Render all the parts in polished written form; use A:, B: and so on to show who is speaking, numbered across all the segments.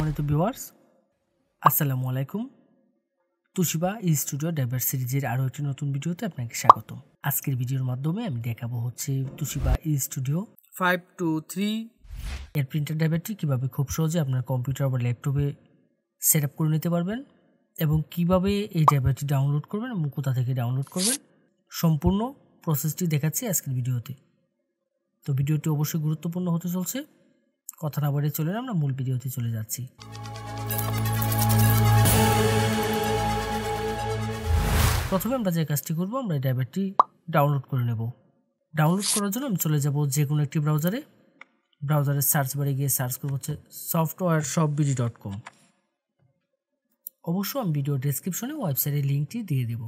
A: সম্মানিত ভিউয়ার্স, আসসালামু আলাইকুম। তুশিবা স্টুডিও ড্রাইভার সিরিজের আরও একটি নতুন ভিডিওতে আপনাকে স্বাগত। আজকের ভিডিওর মাধ্যমে আমি দেখাবো হচ্ছে তুশিবা স্টুডিও 523 এর প্রিন্টার ড্রাইভারটি কীভাবে খুব সহজে আপনার কম্পিউটার বা ল্যাপটপে সেট আপ করে নিতে পারবেন এবং কিভাবে এই ড্রাইভারটি ডাউনলোড করবেন এবং কোথা থেকে ডাউনলোড করবেন, সম্পূর্ণ প্রসেসটি দেখাচ্ছি আজকের ভিডিওতে। তো ভিডিওটি অবশ্যই গুরুত্বপূর্ণ হতে চলছে। কথা না বাড়িয়ে চলে আমরা মূল ভিডিওতে চলে যাচ্ছি। প্রথমে আমরা যে কাজটি করব, আমরা এই ড্রাইভারটি ডাউনলোড করে নেব। ডাউনলোড করার জন্য আমি চলে যাব যে কোনো একটি ব্রাউজারের সার্চ বারে গিয়ে সার্চ করব হচ্ছে softwareshopbd.com। অবশ্য আমি ভিডিও ডেসক্রিপশনে ওয়েবসাইটের লিঙ্কটি দিয়ে দেব।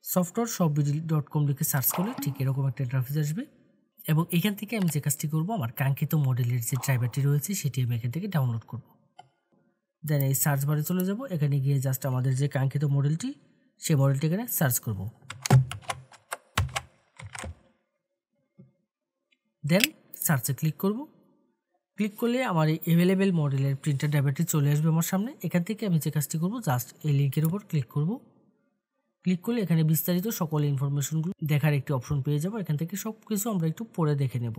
A: softwareshopbd.com লিখে সার্চ করলে ঠিক এরকম একটা ইন্টারফেস আসবে এবং এখান থেকে আমি যে কাজটি করব, আমার কাঙ্ক্ষিত মডেলের যে ড্রাইভারটি রয়েছে সেটি আমি এখান থেকে ডাউনলোড করব। দেন এই সার্চ বারে চলে যাব, এখানে গিয়ে জাস্ট আমাদের যে কাঙ্ক্ষিত মডেলটি সেই মডেলটি এখানে সার্চ করব। দেন সার্চে ক্লিক করব। ক্লিক করলে আমার এই অ্যাভেলেবেল মডেলের প্রিন্টার ড্রাইভারটি চলে আসবে আমার সামনে। এখান থেকে আমি যে কাজটি করব, জাস্ট এই লিঙ্কের উপর ক্লিক করব। ক্লিক করলে এখানে বিস্তারিত সকল ইনফরমেশনগুলো দেখার একটি অপশন পেয়ে যাব। এখান থেকে সব কিছু আমরা একটু পড়ে দেখে নেব।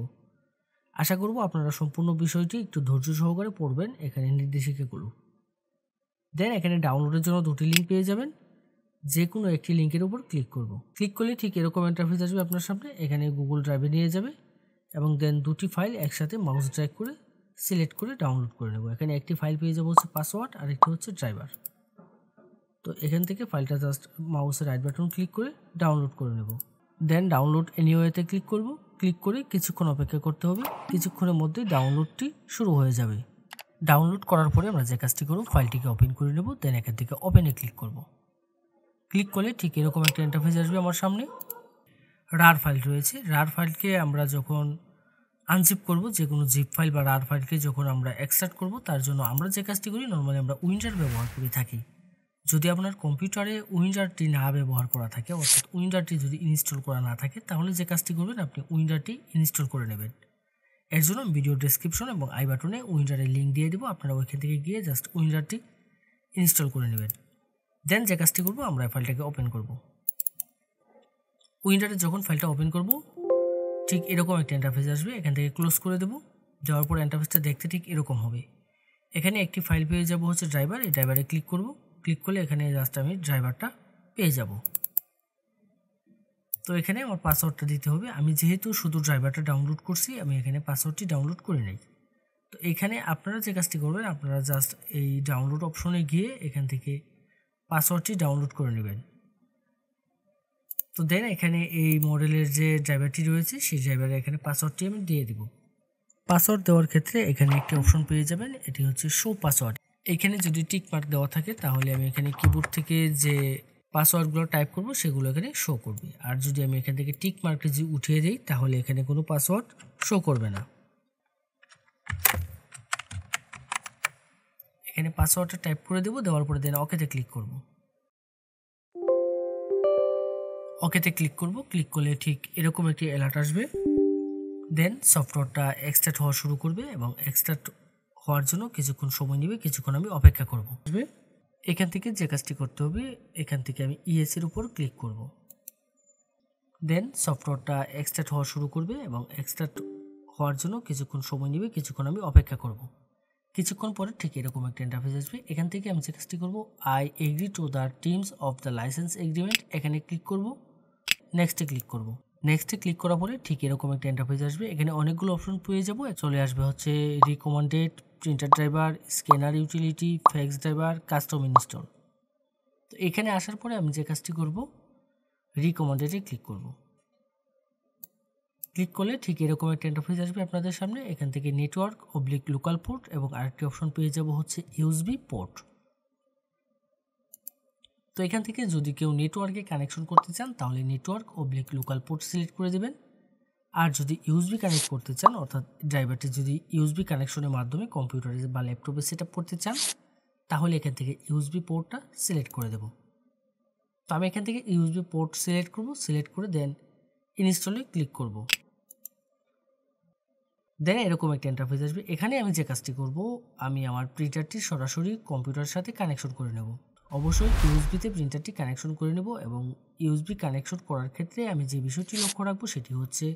A: আশা করব আপনারা সম্পূর্ণ বিষয়টি একটু ধৈর্য সহকারে পড়বেন এখানে নির্দেশিকাগুলো। দেন এখানে ডাউনলোডের জন্য দুটি লিঙ্ক পেয়ে যাবেন, যে কোনো একটি লিঙ্কের উপর ক্লিক করব। ক্লিক করলে ঠিক এরকম ইন্টারফেস আসবে আপনার সামনে। এখানে গুগল ড্রাইভে নিয়ে যাবে এবং দেন দুটি ফাইল একসাথে মাউস ড্র্যাগ করে সিলেক্ট করে ডাউনলোড করে নেব। এখানে একটি ফাইল পেয়ে যাবো হচ্ছে পাসওয়ার্ড আর একটি হচ্ছে ড্রাইভার। তো এখান থেকে ফাইলটা জাস্ট মাউসের রাইট বাটন ক্লিক করে ডাউনলোড করে নেব। দেন ডাউনলোড এনিওয়েতে ক্লিক করব। ক্লিক করে কিছুক্ষণ অপেক্ষা করতে হবে। কিছুক্ষণের মধ্যে ডাউনলোডটি শুরু হয়ে যাবে। ডাউনলোড করার পরে আমরা যে কাজটি করব, ফাইলটিকে ওপেন করে নেব। দেন এখান থেকে ওপেনে ক্লিক করব। ক্লিক করলে ঠিক এরকম একটা ইন্টারফেস আসবে আমার সামনে। রার ফাইল রয়েছে। রার ফাইলকে আমরা যখন আনজিপ করব, যে কোনো জিপ ফাইল বা রার ফাইলকে যখন আমরা এক্সট্রাক্ট করব, তার জন্য আমরা যে কাজটি করি, নর্মালি আমরা উইন্ডার ব্যবহার করে থাকি। যদি আপনার কম্পিউটারে উইন্ডারটি না ব্যবহার করা থাকে, অর্থাৎ উইন্ডারটি যদি ইনস্টল করা না থাকে, তাহলে যে কাজটি করবেন, আপনি উইন্ডারটি ইনস্টল করে নেবেন। এর জন্য ভিডিও ডেসক্রিপশন এবং আই বাটনে উইন্ডারের লিঙ্ক দিয়ে দেবো। আপনারা ওইখান থেকে গিয়ে জাস্ট উইন্ডারটি ইনস্টল করে নেবেন। দেন যে কাজটি করব, আমরা ফাইলটাকে ওপেন করব। উইন্ডারে যখন ফাইলটা ওপেন করব, ঠিক এরকম একটা ইন্টারফেস আসবে। এখান থেকে ক্লোজ করে দেব। দেওয়ার পর ইন্টারফেসটা দেখতে ঠিক এরকম হবে। এখানে একটি ফাইল পেয়ে যাব হচ্ছে ড্রাইভার। এই ড্রাইভারে ক্লিক করব। ক্লিক করলে এখানে জাস্ট আমি ড্রাইভারটা পেয়ে যাব। তো এখানে আমার পাসওয়ার্ডটা দিতে হবে। আমি যেহেতু শুধু ড্রাইভারটা ডাউনলোড করছি, আমি এখানে পাসওয়ার্ডটি ডাউনলোড করে নেই। তো এখানে আপনারা যে কাজটি করবেন, আপনারা জাস্ট এই ডাউনলোড অপশনে গিয়ে এখান থেকে পাসওয়ার্ডটি ডাউনলোড করে নেবেন। তো দেন এখানে এই মডেলের যে ড্রাইভারটি রয়েছে, সেই ড্রাইভারের এখানে পাসওয়ার্ডটি আমি দিয়ে দেব। পাসওয়ার্ড দেওয়ার ক্ষেত্রে এখানে একটি অপশন পেয়ে যাবেন, এটি হচ্ছে শো পাসওয়ার্ড। এখানে যদি টিক মার্ক দেওয়া থাকে, তাহলে আমি এখানে কিবোর্ড থেকে যে পাসওয়ার্ডগুলো টাইপ করব সেগুলো এখানে শো করবে। আর যদি আমি এখান থেকে টিক মার্কটি যদি উঠিয়ে দিই, তাহলে এখানে কোনো পাসওয়ার্ড শো করবে না। এখানে পাসওয়ার্ডটা টাইপ করে দেবো। দেওয়ার পরে দেন ওকেতে ক্লিক করব। ওকেতে ক্লিক করব। ক্লিক করলে ঠিক এরকম একটি অ্যালার্ট আসবে। দেন সফটওয়্যারটা এক্সট্রাক্ট হওয়া শুরু করবে এবং এক্সট্রাক্ট হওয়ার জন্য কিছুক্ষণ সময় নেবে। কিছুক্ষণ আমি অপেক্ষা করব। এখান থেকে যে কাজটি করতে হবে, এখান থেকে আমি ইএসের উপর ক্লিক করব। দেন সফটওয়্যারটা এক্সট্রাক্ট হওয়া শুরু করবে এবং এক্সট্রাক্ট হওয়ার জন্য কিছুক্ষণ সময় নেবে। কিছুক্ষণ আমি অপেক্ষা করব। কিছুক্ষণ পরে ঠিক এরকম একটা ইন্টারফেস আসবে। এখান থেকে আমি যে কাজটি করব, I agree to the terms of the licence agreement, এখানে ক্লিক করব। নেক্সটে ক্লিক করব। নেক্সটে ক্লিক করার পরে ঠিক এরকম একটা ইন্টারফেস আসবে। এখানে অনেকগুলো অপশন পেয়ে যাব। চলে আসবে হচ্ছে recommended, printer driver, scanner utility, fax driver, custom install. তো এখানে আসার পরে আমি যে কাজটি করব, রিকমেন্ডেডে ক্লিক করব। ক্লিক করলে ঠিক এরকম একটা ইন্টারফেস আসবে আপনাদের সামনে। এখান থেকে নেটওয়ার্ক লোকাল পোর্ট এবং আরেকটি অপশন পেয়ে যাব হচ্ছে ইউএসবি পোর্ট। তো এখান থেকে যদি কেউ নেটওয়ার্কে কানেকশন করতে চান, তাহলে নেটওয়ার্ক লোকাল পোর্ট সিলেক্ট করে দেবেন। আর যদি ইউএসবি কানেক্ট করতে চান, অর্থাৎ ড্রাইভারটি যদি ইউএসবি কানেকশনের মাধ্যমে কম্পিউটারে বা ল্যাপটপে সেট আপ করতে চান, তাহলে এখান থেকে ইউএসবি পোর্টটা সিলেক্ট করে দেব। তো আমি এখান থেকে ইউএসবি পোর্ট সিলেক্ট করব। সিলেক্ট করে দেন ইনস্টলে ক্লিক করব। দেন এরকম একটা ইন্টারফেস আসবে। এখানে আমি যে কাজটি করব, আমি আমার প্রিন্টারটি সরাসরি কম্পিউটারের সাথে কানেকশন করে নেব। অবশ্যই ইউএসবিতে প্রিন্টারটি কানেকশন করে নেব এবং ইউএসবি কানেকশন করার ক্ষেত্রে আমি যে বিষয়টি লক্ষ্য রাখবো সেটি হচ্ছে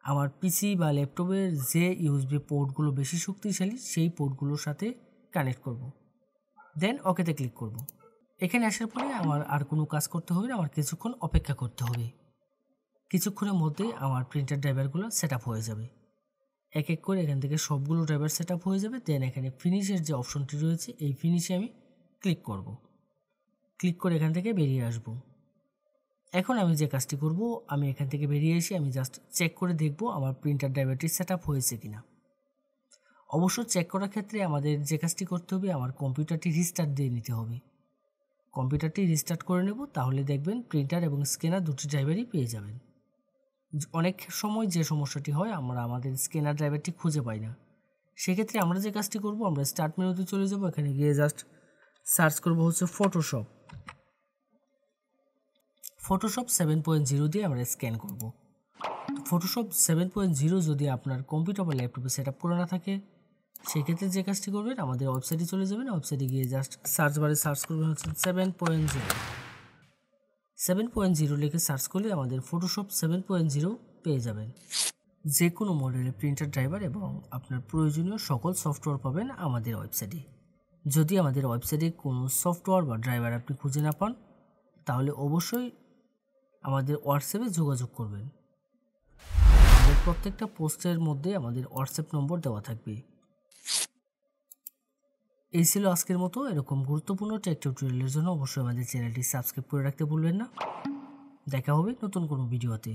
A: আমার পিসি বা ল্যাপটপের যে ইউএসবি পোর্টগুলো বেশি শক্তিশালী সেই পোর্টগুলোর সাথে কানেক্ট করব। দেন ওকেতে ক্লিক করব। এখানে আসার পরে আমার আর কোনো কাজ করতে হবে না, আমার কিছুক্ষণ অপেক্ষা করতে হবে। কিছুক্ষণের মধ্যেই আমার প্রিন্টার ড্রাইভারগুলো সেট আপ হয়ে যাবে। এক এক করে এখান থেকে সবগুলো ড্রাইভার সেট আপ হয়ে যাবে। দেন এখানে ফিনিশের যে অপশনটি রয়েছে এই ফিনিশে আমি ক্লিক করব। ক্লিক করে এখান থেকে বেরিয়ে আসব। এখন আমি যে কাজটি করব, আমি এখান থেকে বেরিয়ে এসে আমি জাস্ট চেক করে দেখব আমার প্রিন্টার ড্রাইভারটি সেট আপ হয়েছে কিনা। অবশ্য চেক করার ক্ষেত্রে আমাদের যে কাজটি করতে হবে, আমার কম্পিউটারটি রিস্টার্ট দিয়ে নিতে হবে। কম্পিউটারটি রিস্টার্ট করে নেব, তাহলে দেখবেন প্রিন্টার এবং স্ক্যানার দুটি ড্রাইভারই পেয়ে যাবেন। অনেক সময় যে সমস্যাটি হয়, আমরা আমাদের স্ক্যানার ড্রাইভারটি খুঁজে পাই না। সেক্ষেত্রে আমরা যে কাজটি করব, আমরা স্টার্ট মেনুতে চলে যাব। এখানে গিয়ে জাস্ট সার্চ করব হচ্ছে ফটোশপ 7.0 দিয়ে আমরা স্ক্যান করব। ফটোশপ 7.0 যদি আপনার কম্পিউটার বা ল্যাপটপে সেট আপ করা না থাকে, সেক্ষেত্রে যে কাজটি করবেন, আমাদের ওয়েবসাইটে চলে যাবেন। ওয়েবসাইটে গিয়ে জাস্ট সার্চ বারে সার্চ করবেন হচ্ছে 7.0 লিখে সার্চ করলে আমাদের ফটোশপ 7.0 পেয়ে যাবেন। যে কোনো মডেলের প্রিন্টার ড্রাইভার এবং আপনার প্রয়োজনীয় সকল সফটওয়্যার পাবেন আমাদের ওয়েবসাইটে। যদি আমাদের ওয়েবসাইটে কোনো সফটওয়্যার বা ড্রাইভার আপনি খুঁজে না পান, তাহলে অবশ্যই আমাদের হোয়াটসঅ্যাপে যোগাযোগ করবেন। আমাদের প্রত্যেকটা পোস্টের মধ্যে আমাদের হোয়াটসঅ্যাপ নম্বর দেওয়া থাকবে। এই ছিল আজকের মতো। এরকম গুরুত্বপূর্ণ টেক টিউটোরিয়ালের জন্য অবশ্যই আমাদের চ্যানেলটি সাবস্ক্রাইব করে রাখতে ভুলবেন না। দেখা হবে নতুন কোনো ভিডিওতে।